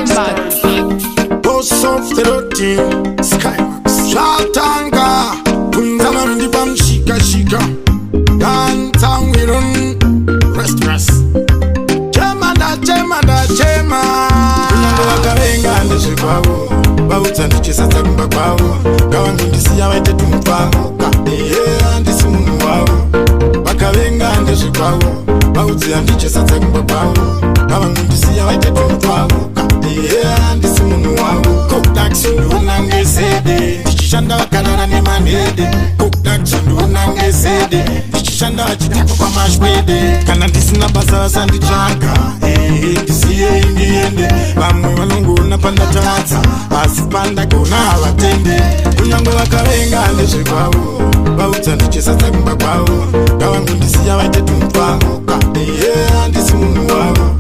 Skymax. Boss of the routine, Skymax. Shatanga, Punzama Mindipam Shika Shika. Downtown we run, rest. Chema. Kunyanga wakarenga andeshe kwavo. Bauta ndichesa takumba kwavo. Kawangu ndisiya waite tumupambuka. Andisi munu wavo. Wakarenga andeshe kwavo. Bauta ndichesa takumba kwavo. Kawangu ndisiya waite tumupambuka. Andisi munu wavo. Koktaxi nduunange sede. Ndichishanda wakanana ne manede. Koktaxi nduunange sede. Ndichishanda wachitipo kwa mashwede. Kana ndisina basa wasandichaka. Ndisiye indiende. Vamwe vanongona pandatadza. Asi pandagona havatende. Kunyangwe vakavenga ndezve kwavo. Vaudza ndichesa takumba kwavo. Kavangu ndisiya vaite tumupambuka. Handisi munhu wavo.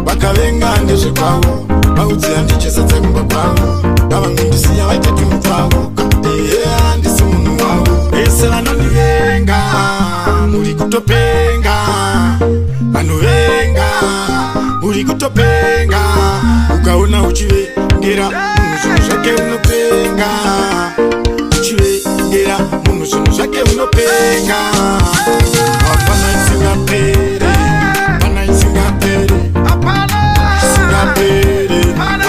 Vakavenga ndezve kwavo. Vaudza ndichesa takumba kwavo. Kavangu ndisiya vaite tumupambuka. Handisi munhu wavo. Vese vanondivenga muri kutopenga. Vanovenga muri kutopenga. Ukaona uchivengera munhu zvinhu zvake unopenga. Uchivengera munhu zvinhu zvake unopenga. Hapana isingapere. Hapana isingapere. Isingapere.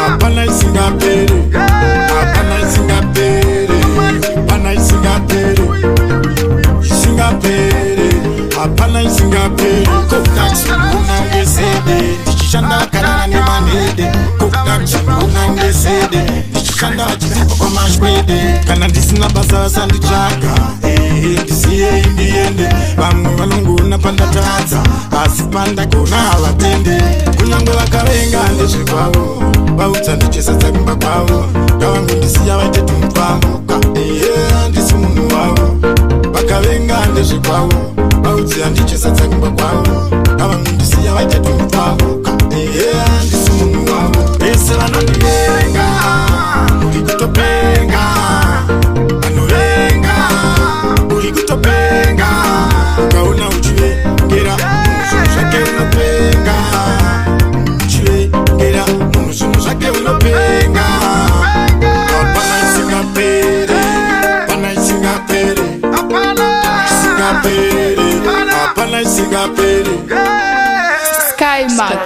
Hapana isingapere. Hapana isingapere. Hapana isingapere. Isingapere. Hapana isingapere. Koktaxi unange sede. Ndichishanda karana ne manede. Koktaxi unange sede. Ndichishanda chitipo kwa mashwede. Kana ndisina basa wasandichaka. Ndisiye indiende. Vamwe vanongona pandatadza. Asi pandagona havatende. Kunyangwe vakavenga ndezve kwavo. Vaudza ndichesa takumba kwavo. Kavangu ndisiya vaite tumupambuka. Handisi munhu wavo. Vakavenga ndezve kwavo. Vaudza ndichesa takumba kwavo. Kavangu ndisiya vaite tumupambuka. Handisi munhu wavo. Vese vanondivenga muri kutopenga. Vanovenga muri kutopenga. Ukaona uchivengera munhu zvinhu zvake unopenga. Uchivengera munhu zvinhu zvake unopenga. Hapana isingapere. Hapana isingapere. Isingapere. Hapana isingapere. Skymax.